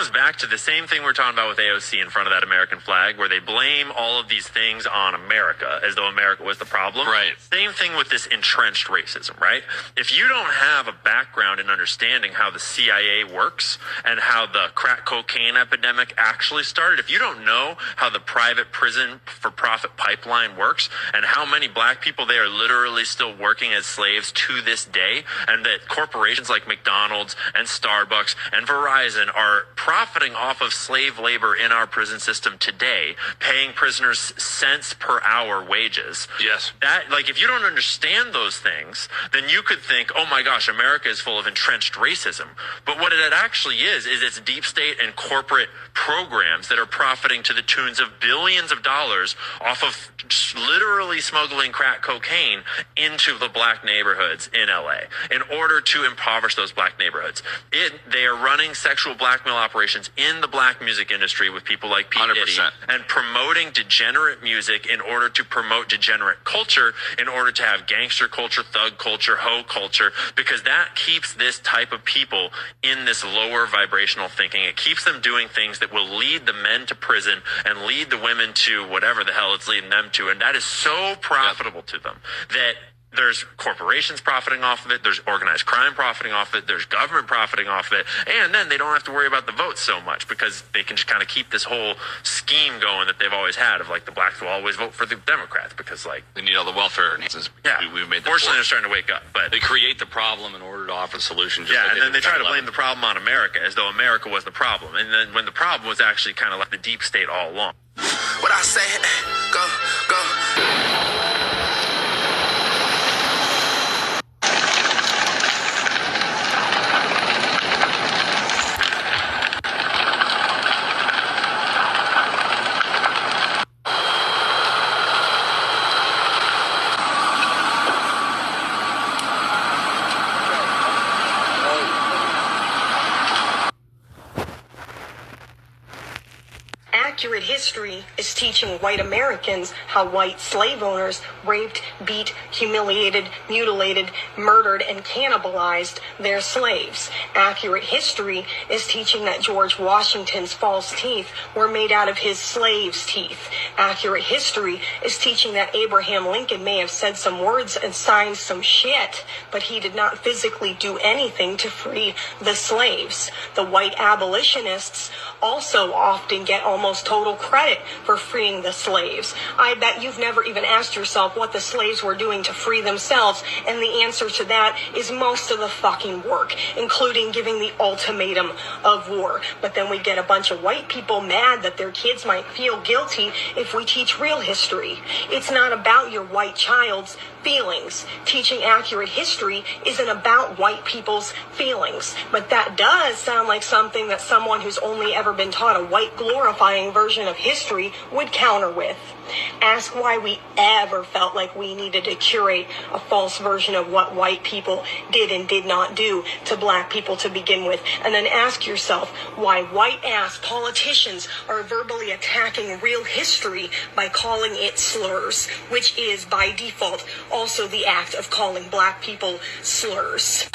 Comes back to the same thing we're talking about with AOC in front of that American flag, where they blame all of these things on America as though America was the problem. Right. Same thing with this entrenched racism, right? If you don't have a background in understanding how the CIA works and how the crack cocaine epidemic actually started, if you don't know how the private prison for profit pipeline works and how many black people they are literally still working as slaves to this day, and that corporations like McDonald's and Starbucks and Verizon are profiting off of slave labor in our prison system today, paying prisoners cents per hour wages. Yes. That, like, if you don't understand those things, then you could think, oh my gosh, America is full of entrenched racism. But what it actually is it's deep state and corporate programs that are profiting to the tunes of billions of dollars off of literally smuggling crack cocaine into the black neighborhoods in LA in order to impoverish those black neighborhoods. They are running sexual blackmail operations in the black music industry with people like P. Diddy and promoting degenerate music in order to promote degenerate culture, in order to have gangster culture, thug culture, hoe culture, because that keeps this type of people in this lower vibrational thinking. It keeps them doing things that will lead the men to prison and lead the women to whatever the hell it's leading them to. And that is so profitable to them that there's corporations profiting off of it, there's organized crime profiting off of it, there's government profiting off of it, and then they don't have to worry about the votes so much because they can just kind of keep this whole scheme going that they've always had of, like, the blacks will always vote for the Democrats because, like, they need all the welfare enhancements. Yeah, we've made. Fortunately, they're starting to wake up, but they create the problem in order to offer the solution. Just yeah, like and then they try to blame the problem on America as though America was the problem, and then when the problem was actually kind of like the deep state all along. What I say, go, go. Accurate history is teaching white Americans how white slave owners raped, beat, humiliated, mutilated, murdered, and cannibalized their slaves. Accurate history is teaching that George Washington's false teeth were made out of his slaves' teeth. Accurate history is teaching that Abraham Lincoln may have said some words and signed some shit, but he did not physically do anything to free the slaves. The white abolitionists also often get almost total credit for freeing the slaves. I bet you've never even asked yourself what the slaves were doing to free themselves, and the answer to that is most of the fucking work, including giving the ultimatum of war. But then we get a bunch of white people mad that their kids might feel guilty if we teach real history. It's not about your white child's feelings. Teaching accurate history isn't about white people's feelings, but that does sound like something that someone who's only ever been taught a white glorifying version of history would counter with. Ask why we ever felt like we needed to curate a false version of what white people did and did not do to black people to begin with. And then ask yourself why white-ass politicians are verbally attacking real history by calling it slurs, which is, by default, also the act of calling black people slurs.